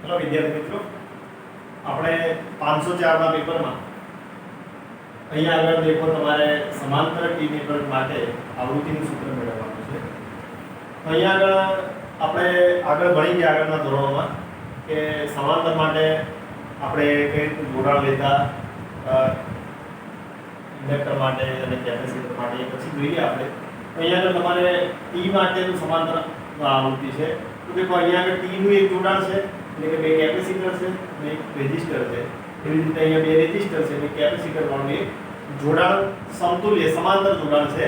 Hello विद्यार्थी मित्रों, આપણે 504 ના પેપરમાં અહીંયા આગળ દેખો તમારે સમાંતર ટી નેટવર્ક માટે આવૃત્તિનું સૂત્ર મેળવવાનું છે. અહીંયા આગળ આપણે આગળ ભણી ગયા આગળના ધોરણોમાં કે સમાંતર માટે આપણે કઈ રીતે જોડાણ લેતા ઇન્ડક્ટર માટે અને કેપેસિટર માટે એ પછી જોઈએ આપણે. અહીંયા આગળ તમારે ટી માટેનું સમાંતર આવૃત્તિ છે. તો દેખો અહીંયા આગળ ટી નું એક જોડાણ છે એટલે કે બે કેપેસિટર છે અને એક રેઝિસ્ટર છે. એવી રીતે અહીંયા બે રેઝિસ્ટર છે અને કેપેસિટર વાળું એક જોડાણ સમતુલ્ય સમાંતર જોડાણ છે.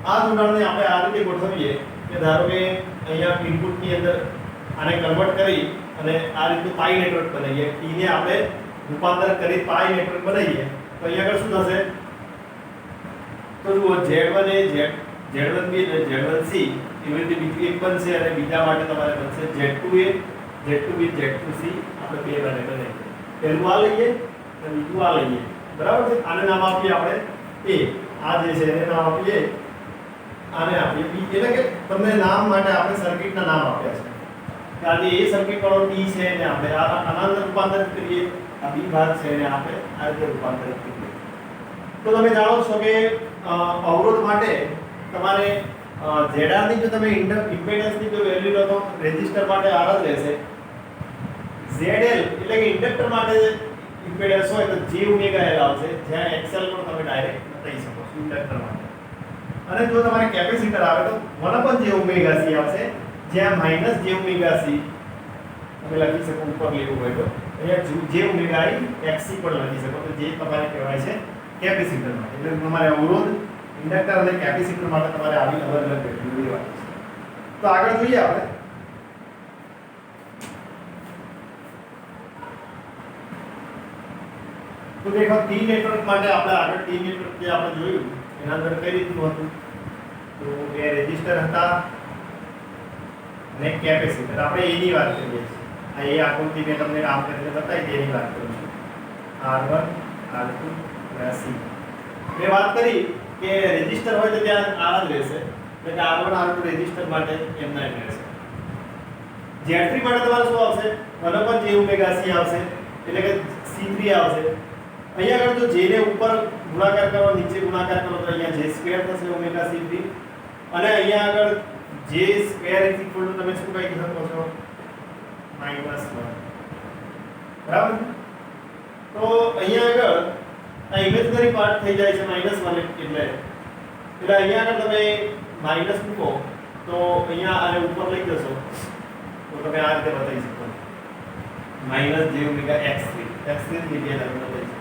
આ જોડાણને આપણે આ રીતે ગોઠવીએ કે ધારો કે અહીંયા ઇનપુટની અંદર આને કન્વર્ટ કરી અને આ રીતનું પાઈ નેટવર્ક બનાવીએ. ટી ને આપણે રૂપાંતર કરી પાઈ નેટવર્ક બનાવીએ તો અહીંયા આગળ શું થશે? તો જુઓ Z1 એ Z1B અને Z1C એવી રીતે બીજું એક બનશે અને બીજા માટે તમારે બનશે Z2A Z2B Z2C. આપણે બે બનાવીએ. પહેલું આ લઈએ અને બીજું આ લઈએ, બરાબર છે. આને નામ આપીએ આપણે A. આ જે છે એને નામ આપીએ, આને આપીએ B. એટલે કે તમને નામ માટે આપણે સર્કિટના નામ આપ્યા છે. કે આ જે A સર્કિટ વાળો T છે એને આપણે આના રૂપાંતરિત કરીએ, આ B ભાગ છે એને આપણે આ રીતે રૂપાંતરિત કરીએ. તો તમે જાણો છો કે અવરોધ માટે તમારે ZR ની જો તમે ઇમ્પેડન્સ ની જો વેલ્યુ લો તો રેઝિસ્ટર માટે R જ રહેશે. ZL એટલે કે ઇન્ડક્ટર માટે ઇમ્પેડન્સ હોય તો J ઓમેગા L આવશે, જ્યાં XL પણ તમે ડાયરેક્ટ બતાવી શકો છો ઇન્ડક્ટર માટે. અને જો તમારે કેપેસિટર આવે તો 1 J ઓમેગા C આવશે, જ્યાં J ઓમેગા C તમે લખી શકો ઉપર લેવું હોય તો અહીંયા J ઓમેગા I XC પણ લખી શકો. તો જે તમારે કહેવાય છે કેપેસિટર માટે. એટલે તમારે અવરોધ ઇન્ડક્ટર અને કેપેસિટર માટે તમારે આવી અલગ અલગ વેલ્યુ લેવાની છે. તો આગળ જોઈએ આપણે. તો દેખો ટી નેટવર્ક માટે આપણે આગળ ટી નેટવર્ક જે આપણે જોયું એના અંદર કઈ રીતનું હતું? તો બે રેઝિસ્ટર હતા અને કેપેસિટર. આપણે એની વાત કરીએ છીએ. આ એ આકૃતિ મેં તમને કામ કરીને બતાવી એની વાત કરું છું. R1 R2 અને C. મેં વાત કરી કે રેઝિસ્ટર હોય તો ત્યાં આ જ રહેશે, એટલે કે R1 R2 રેઝિસ્ટર માટે એમના એમ રહેશે. Z3 માટે તમારે શું આવશે? 1 J ઓમેગા C આવશે, એટલે કે C3 આવશે. અહીંયા આગળ જો J ને ઉપર ગુણાકાર કરો, નીચે ગુણાકાર કરો તો અહીંયા J સ્ક્વેર થશે ઓમેગા C3. અને અહીંયા આગળ J સ્ક્વેર તમે શું કહી શકો છો? -1. બરાબર. તો અહીંયા આગળ આ ઇમેજનરી પાર્ટ થઈ જાય છે -1 એટલે અહીંયા આગળ તમે માઈનસ મૂકો તો અહીંયા આને ઉપર લઈ જશો તો તમે આ રીતે બતાવી શકો -J ઓમેગા x3 ની જગ્યાએ તમે બતાવી શકો.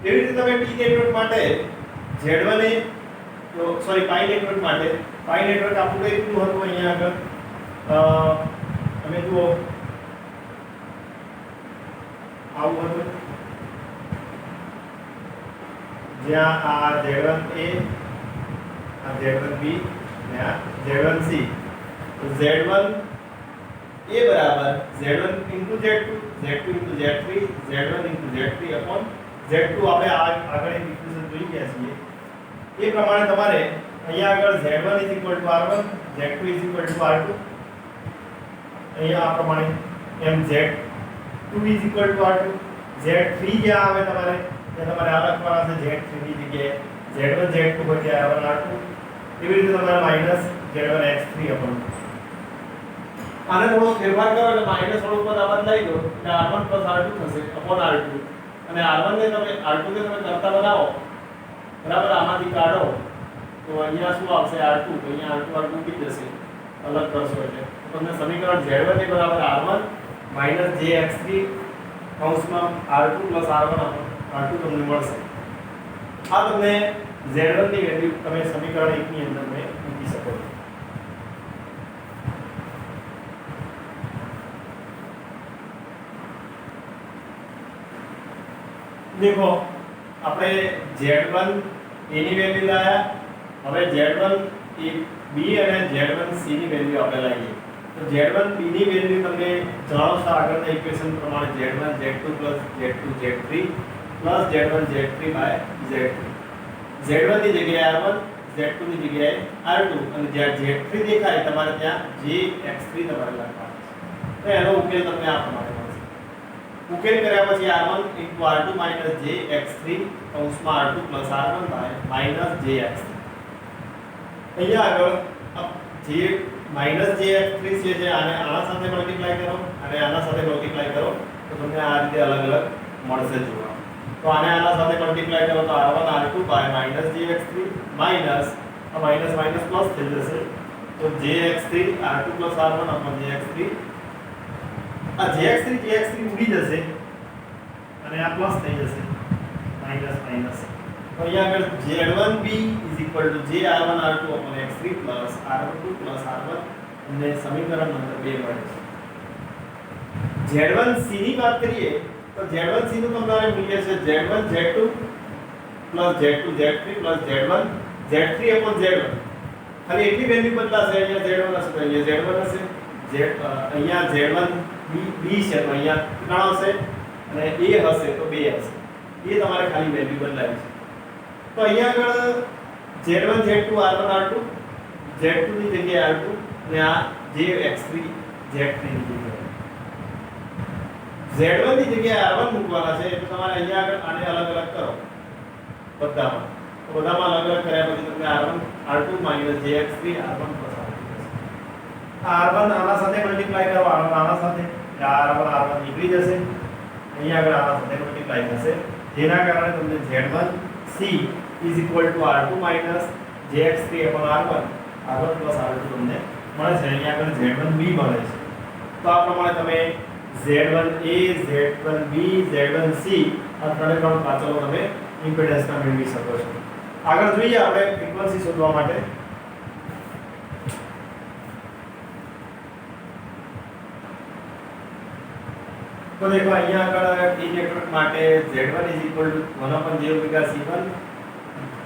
એવી રીતે તમે ટી નેટવર્ક માટે Z1 એ સોરી પાઈ નેટવર્ક માટે પાઈ નેટવર્ક આપણું કઈ રીતનું હતું? અહીંયા આગળ તમે જુઓ આવું હતું, જ્યાં આ Z1A આ Z1B અને આ Z1C. તો Z1A બરાબર Z1 Z2 Z2 Z3 Z1 Z3 upon Z2. આપણે આગળ એક ઇક્વેશન જોઈ ગયા છીએ એ પ્રમાણે તમારે અહીંયા આગળ Z1 R1 Z2 R2, અહીંયા આ પ્રમાણે એમ Z2 R2, Z3 જ્યાં આવે તમારે ત્યાં તમારે આ લખવાના છે Z3 ની જગ્યાએ Z1 Z2 હોય ત્યાં R1 R2. એવી રીતે તમારે -Z1 X3 upon. આને થોડો ફેરફાર કરો એટલે માઈનસ થોડું પદ આ બદલાઈ ગયો એટલે R1 R2 થશે upon R2. અને R1 ને તમે R2 ને તમે કરતા બનાવો, બરાબર, આમાંથી કાઢો તો અહીંયા શું આવશે? R2. તો અહીંયા R2 ઉડી જશે અલગ કરશો એટલે તમને સમીકરણ Z1 એ બરાબર R1 - JX3 કૌંસમાં R2 R1 R2 તમને મળશે. આ તમને Z1 ની વેલ્યુ તમે સમીકરણ 1 ની અંદર મેં મૂકી શકો છો. देखो આપણે Z1 A ની વેલ્યુ લાયા, હવે Z1 B અને Z1 C ની વેલ્યુ આપણે લાવીએ. તો Z1 B ની વેલ્યુ તમને જાણો છો આગળના ઇક્વેશન પ્રમાણે Z1 Z2 Z2 Z3 Z1 Z3 Z2. Z1 ની જગ્યાએ R1, Z2 ની જગ્યાએ R2 અને જ્યાં Z3 દેખાય તમારે ત્યાં JX3 તમારે લખવાનું છે. તો એનો ઉકેલ તમને આ પ્રમાણે મળશે. ઉકેલ કર્યા પછી r1 * r2 - jx3 કૌંસમાં r2 + r1 થાય -jx3. અહીંયા આગળ જે -jx3 છે જે આના સાથે મલ્ટીપ્લાય કરો અને આના સાથે મલ્ટીપ્લાય કરો તો તમને આ રીતે અલગ અલગ મળશે જોવા. તો આને આના સાથે મલ્ટીપ્લાય કરો તો r1 r2 -jx3 માઈનસ આ માઈનસ માઈનસ પ્લસ થઈ જશે તો jx3 r2 + r1 / jx3 આ jx3 ઉડી જશે અને આ પ્લસ થઈ જશે માઈનસ માઈનસ. તો અહીંયા આગળ z1b = jr1 r2 / x3 + r2 + r1 અને સમીકરણ નંબર 2 મળે છે. z1c ની વાત કરીએ તો z1c નું તમારે મૂલ્ય છે z1 z2 + z2 z3 + z1 z3 / z1. ખાલી એટલી વેલ્યુ બદલાશે. અહીંયા z1 હશે તો અહીંયા z1 હશે. અહીંયા z1 b છે તો અહીંયા કેટલા હશે અને a હશે તો 2 હશે. એ તમારે ખાલી વેલ્યુ બદલાવી છે. તો અહીંયા આગળ z1 z2 r1 r2 z2 ની જગ્યાએ r2 અને આ jx3 z3 ની જગ્યાએ z1 ની જગ્યાએ r1 મૂકવાના છે. એટલે તમારે અહીંયા આગળ આને અલગ અલગ કરો બધામાં. તો બધામાં અલગ અલગ કર્યા પછી તમને r1 r2 - jx3 r1 + r2 r1 આના સાથે મલ્ટીપ્લાય કરો આના સાથે r1 r1 નીકળી જશે. અહીંયા આગળ આના સાથે મલ્ટીપ્લાય થશે જેના કારણે તમને z1c = r2 - jx3 / r1 r1 + r2 તમને મળે છે. અહીંયા આગળ z1b મળે છે. તો આ પ્રમાણે તમે z1a z1b z1c આ ત્રણ પાછળ તમે ઇમ્પિડન્સના મેળવી શકો છો. આગળ જોઈએ આપણે ફ્રીક્વન્સી શોધવા માટે. તો देखो અહીંયા આગળ ટી નેટવર્ક માટે z1 = 1/j⍵c1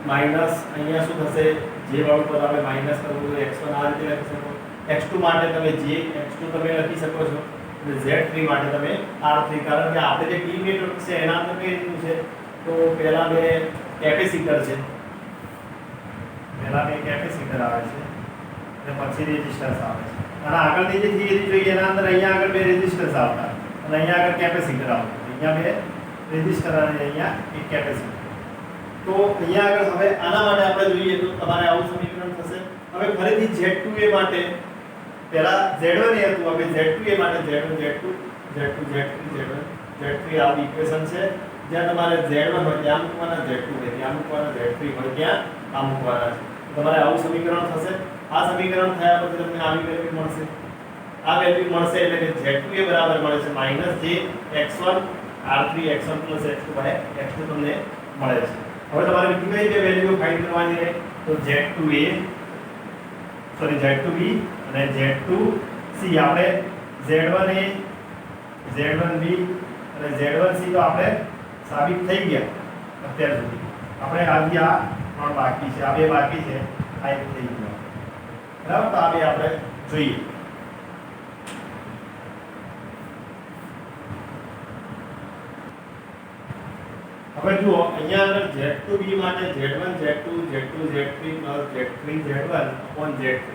માઈનસ અહીંયા શું થશે j વાળું પદ આપણે માઈનસ કરવું તો x1 આ રીતે લખી શકો. x2 માટે તમે j x2 તમે લખી શકો છો અને z3 માટે તમે r3 કારણ કે આપણે જે ટી નેટવર્ક છે એના અંદર કઈ રીતનું છે તો પહેલા બે કેપેસિટર છે. પહેલા બે કેપેસિટર આવે છે અને પછી રેઝિસ્ટન્સ આવે છે. અને આગળની જે થિયરી જોઈએ એના અંદર અહીંયા આગળ બે રેઝિસ્ટન્સ આવતા અને અહીંયા આગળ કેપેસિટર આવતું. અહીંયા બે રેઝિસ્ટર અને અહીંયા એક કેપેસિટર. તો અહીંયા આગળ હવે આના માટે આપણે જોઈએ તો તમારે આવું સમીકરણ થશે. હવે ફરીથી Z2a માટે પહેલા Z1 એ હતું હવે Z2a માટે Z1 Z2 Z2 Z3 Z1 Z3 આ ઇક્વેશન છે. જ્યાં તમારે Z1 હોય ત્યાં મૂકવાના Z2 હોય ત્યાં મૂકવાના Z3 હોય ત્યાં આ મૂકવાના છે. તમારે આવું સમીકરણ થશે. આ સમીકરણ થયા પછી તમને આવી વેલ્યુ મળશે. આ વેલ્યુ મળશે એટલે કે Z2a બરાબર મળે છે -jx1 r3 x1 + x2 / x2 તમને મળે છે. હવે તમારે બીજી કઈ વેલ્યુ ફાઇન્ડ કરવાની છે તો Z2b અને Z2c આપણે Z1a Z1b અને Z1c તો આપણે સાબિત થઈ ગયા અત્યાર સુધી. આપણે આજે આ ત્રણ બાકી છે. આ બે બાકી છે. આ એક થઈ ગયો બરાબર. તો આ બે આપણે જોઈએ. હવે જુઓ અહીંયા આગળ Z2b માટે Z1 Z2 Z2 Z3 + Z3 Z1 / Z3.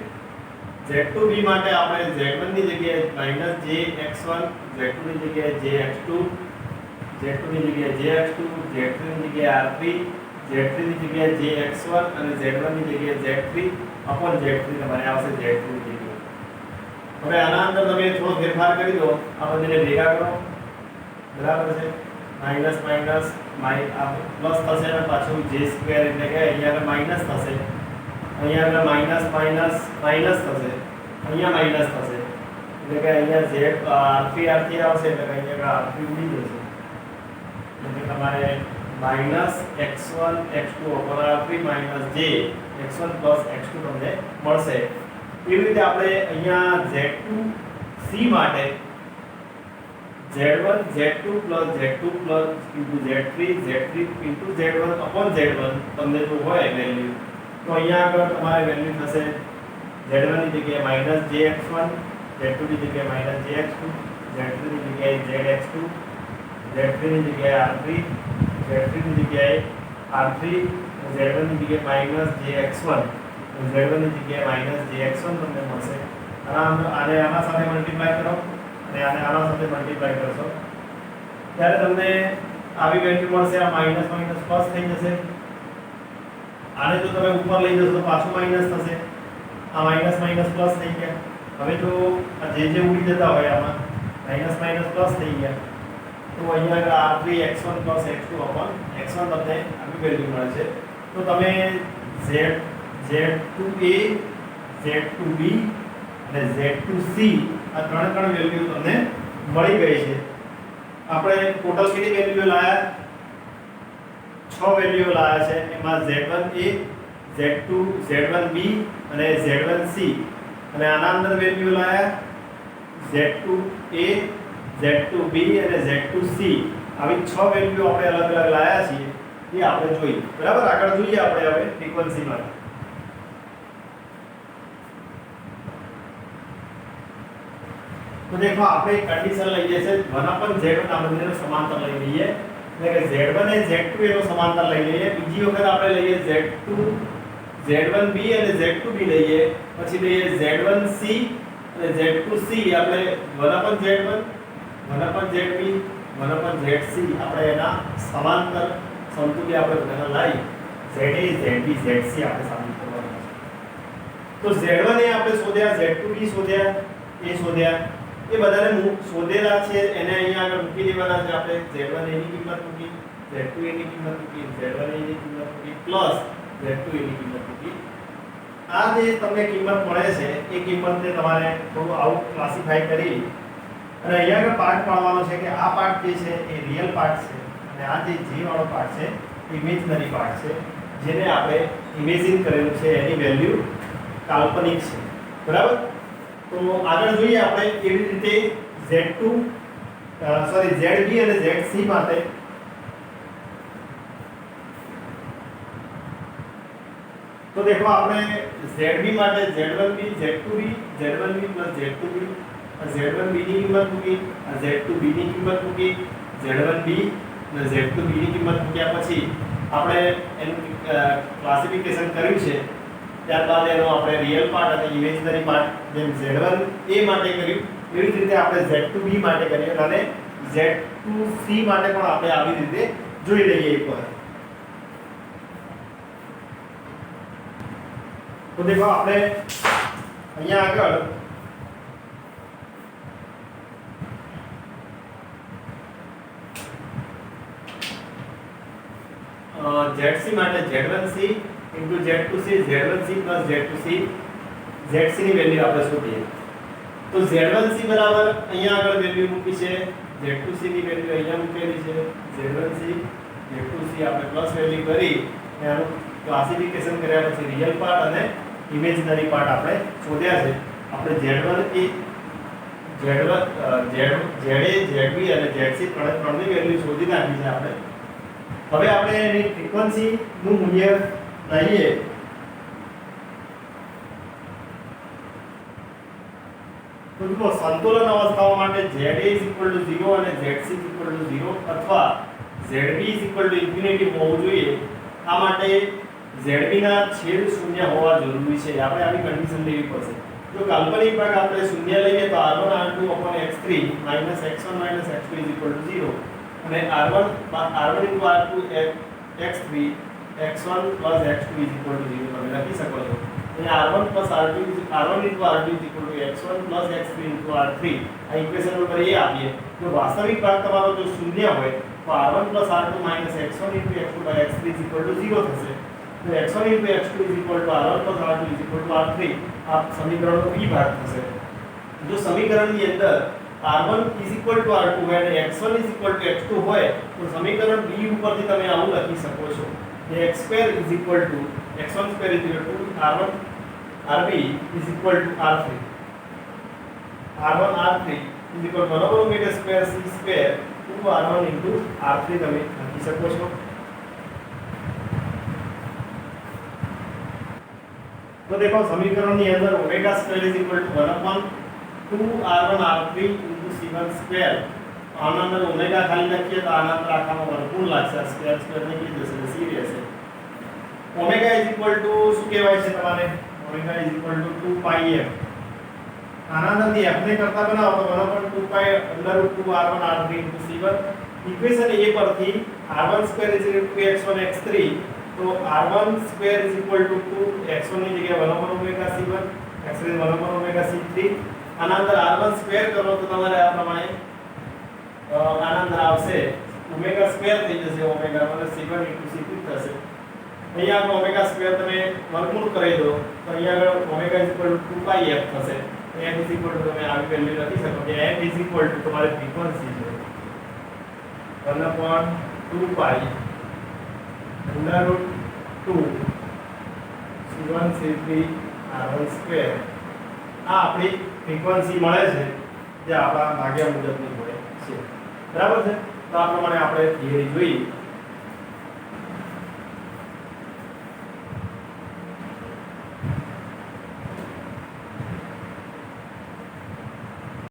Z2b માટે આપણે Z1 ની જગ્યાએ -jx1 Z2 ની જગ્યાએ jx2 Z2 ની જગ્યાએ jx2 Z3 ની જગ્યાએ r3 Z3 ની જગ્યાએ jx1 અને Z1 ની જગ્યાએ z3 / z3 તમારે આવશે Z3 ની જગ્યાએ. હવે આના અંદર તમે થોડો ફેરફાર કરી દો. આ બંનેને ભેગા કરો બરાબર છે. માઈનસ માઈનસ પ્લસ થશે અને પાછું j² એટલે કે અહીંયા આગળ માઈનસ થશે. અહીંયા આગળ માઈનસ માઈનસ માઈનસ થશે. અહીંયા માઈનસ થશે એટલે કે અહીંયા z r3 આવશે એટલે કે અહીંયા આગળ r3 ઉડી જશે. એટલે તમારે -x1 x2 / r3 - j x1 + x2 તમને મળશે. એવી રીતે આપણે અહીંયા Z2c માટે Z1 Z2 + Z2 + Z3 Z3 * Z1 / Z1 તમને જો હોય વેલ્યુ તો અહીંયા આગળ તમારે વેલ્યુ થશે Z1 ની જગ્યાએ -jx1 Z2 ની જગ્યાએ -jx2 Z3 ની જગ્યાએ zx2 Z3 ની જગ્યાએ r3 Z3 ની જગ્યાએ r3 Z1 ની જગ્યાએ -jx1 Z1 ની જગ્યાએ -jx1 તમને મળશે. આને આના સાથે મલ્ટીપ્લાય કરો અને અને આને આના સાથે મલ્ટીપ્લાય કરશો ત્યારે તમને આવી વેલ્યુ મળશે. આ માઈનસ માઈનસ પ્લસ થઈ જશે. આને જો તમે ઉપર લઈ જશો તો પાછું માઈનસ થશે. આ માઈનસ માઈનસ પ્લસ થઈ ગયા. હવે જો આ જે ઉડી જતા હોય આમાં માઈનસ માઈનસ પ્લસ થઈ ગયા તો અહીંયા આગળ r3 x1 x2 x1 તમને આવી વેલ્યુ મળે છે. તો તમે z2a z2b અને z2c આ ત્રણ વેલ્યુ તમને મળી ગઈ છે. આપણે ટોટલ કેટલી વેલ્યુ લાયા? 6 વેલ્યુ લાયા છે. એમાં z1a z2 z1b અને z1c અને આના અંદર વેલ્યુ લાયા z2a z2b અને z2c. આવી 6 વેલ્યુ આપણે અલગ અલગ લાયા છીએ એ આપણે જોઈએ. બરાબર, આગળ જોઈએ આપણે હવે ફ્રીક્વન્સીમાં. તો દેખો આપણે એક કન્ડિશન લઈએ છે 1/z1 આ બંનેનો સમાંતર લઈ લઈએ એટલે કે z1 એ z2 એનો સમાંતર લઈ લઈએ. બીજી વખત આપણે લઈએ z2 z1b અને z2b લઈએ. પછી લઈએ z1c અને z2c. આપણે 1/z1 1/zb 1/zc આપણે એના સમાંતર સમતુલ્ય આપણે બધાના લાવી za zb zc આપણે સાબિત કરવાનું છે. તો z1 એ આપણે શોધ્યા, z2b શોધ્યા, એ શોધ્યા. એ બધાને શોધેલા છે એને અહીંયા આગળ મૂકી દેવાના છે. આપણે z1a ની કિંમત મૂકી, z2a ની કિંમત મૂકી, z1a ની કિંમત મૂકી પ્લસ z2a ની કિંમત મૂકી. આ જે તમને કિંમત મળે છે એ કિંમતને તમારે થોડું આઉટ ક્લાસિફાઈ કરી અને અહીંયા આગળ પાર્ટ પાડવાનો છે કે આ પાર્ટ જે છે એ રિયલ પાર્ટ છે અને આ જે g વાળો પાર્ટ છે ઇમેજનરી પાર્ટ છે જેને આપણે ઇમેજિન કરેલું છે એની વેલ્યુ કાલ્પનિક છે. બરાબર, તો આગળ જોઈએ આપણે કેવી રીતે z2 zb અને zc માટે તો દેખો આપણે zb માટે z1b z2b z1b z2b z1b ની કિંમત મૂકી, z2b ની કિંમત મૂકી, z1b અને z2b ની કિંમત મૂક્યા પછી આપણે એનું ક્લાસિફિકેશન કર્યું છે. ત્યારબાદ એનો આપણે રિયલ પાર્ટ અને ઇમેજનરી પાર્ટ જેમ z1a માટે કર્યું એવી જ રીતે આપણે z2b માટે કર્યું અને z2c માટે પણ આપણે આવી રીતે જોઈ લઈએ એકવાર. તો દેખો આપણે અહીંયા આગળ zc માટે z1c z2c z1c z2c zc ની વેલ્યુ આપણે શોધીએ. તો z1c બરાબર અહીંયા આગળ વેલ્યુ મૂકી છે, z2c ની વેલ્યુ અહીંયા મૂકેલી છે, z1c z2c આપણે પ્લસ વેલ્યુ કરી એનું ક્લાસિફિકેશન કર્યા પછી રિયલ પાર્ટ અને ઇમેજનરી પાર્ટ આપણે શોધ્યા છે. આપણે z1 એ z1 za zb અને zc ત્રણની વેલ્યુ શોધી નાખી છે આપણે. હવે આપણે એની ફ્રીક્વન્સી નું મૂલ્ય લઈએ. તો જુઓ સંતુલન અવસ્થાઓ માટે za 0 અને zc 0 અથવા zb ∞ હોવું જોઈએ. આ માટે zb ના છેદ શૂન્ય હોવા જરૂરી છે. આપણે આવી કન્ડિશન લેવી પડશે. જો કાલ્પનિક ભાગ આપણે શૂન્ય લઈએ તો r1 r2 x3 x1 x2 0 અને r1 r2 x3 x1 x2 0 તમે લખી શકો છો. અને r1 r2 x1 x3 r3 આ ઇક્વેશન નંબર એ આપીએ. જો વાસ્તવિક ભાગ તમારો જો શૂન્ય હોય તો r1 r2 x1 x2 x3 0 થશે. તો x1 x2 r1 r2 r3 આ સમીકરણનો b ભાગ થશે. જો સમીકરણની અંદર r1 r2 હોય અને x1 x2 હોય તો સમીકરણ b ઉપરથી તમે આવું લખી શકો છો કે x2 x1 2 r1 rb r3 r1 r3 1/2 c2 r1 r3 તમે લખી શકો છો. તો દેખો સમીકરણની અંદર omega square 1/2 r1 r3 c1 આના અંદર ઓમેગા ખાલી લખીએ તો આના અંદર આખામાં વર્ગમૂળ લાગશે. સ્ક્વેર નીકળી જશે એટલે સી રહેશે. ઓમેગા શું કહેવાય છે તમારે? ઓમેગા 2πf આના અંદરથી f ને કરતા બનાવો તો 1/2 પાઈ √2 r1 r3 c1 equation a પરથી r1 સ્ક્વેર x1 x3 તો r1 સ્ક્વેર 2 x1 ની જગ્યાએ 1/2 omega c1 x3 1/2 omega c3 આના અંદર r1 સ્ક્વેર કરો તો તમારે આ પ્રમાણે આના અંદર આવશે ઓમેગા સ્ક્વેર થઈ જશે ઓમેગા એટલે c1 c3 થશે અહીંયા આપણો ઓમેગા સ્ક્વેર તમે વર્ગમૂળ કરી દો તો અહીંયા આગળ ઓમેગા 2 પાઈ f થશે f તમે આવી વેલ્યુ લખી શકો કે f તમારે ફ્રીક્વન્સી છે 1/2 પાઈ √2 c1 c3 r1 સ્ક્વેર આ આપણી ફ્રીક્વન્સી મળે છે જે આપણા ભાગ્યા મુજબની હોય છે બરાબર છે તો આ પ્રમાણે આપણે થિયરી જોઈ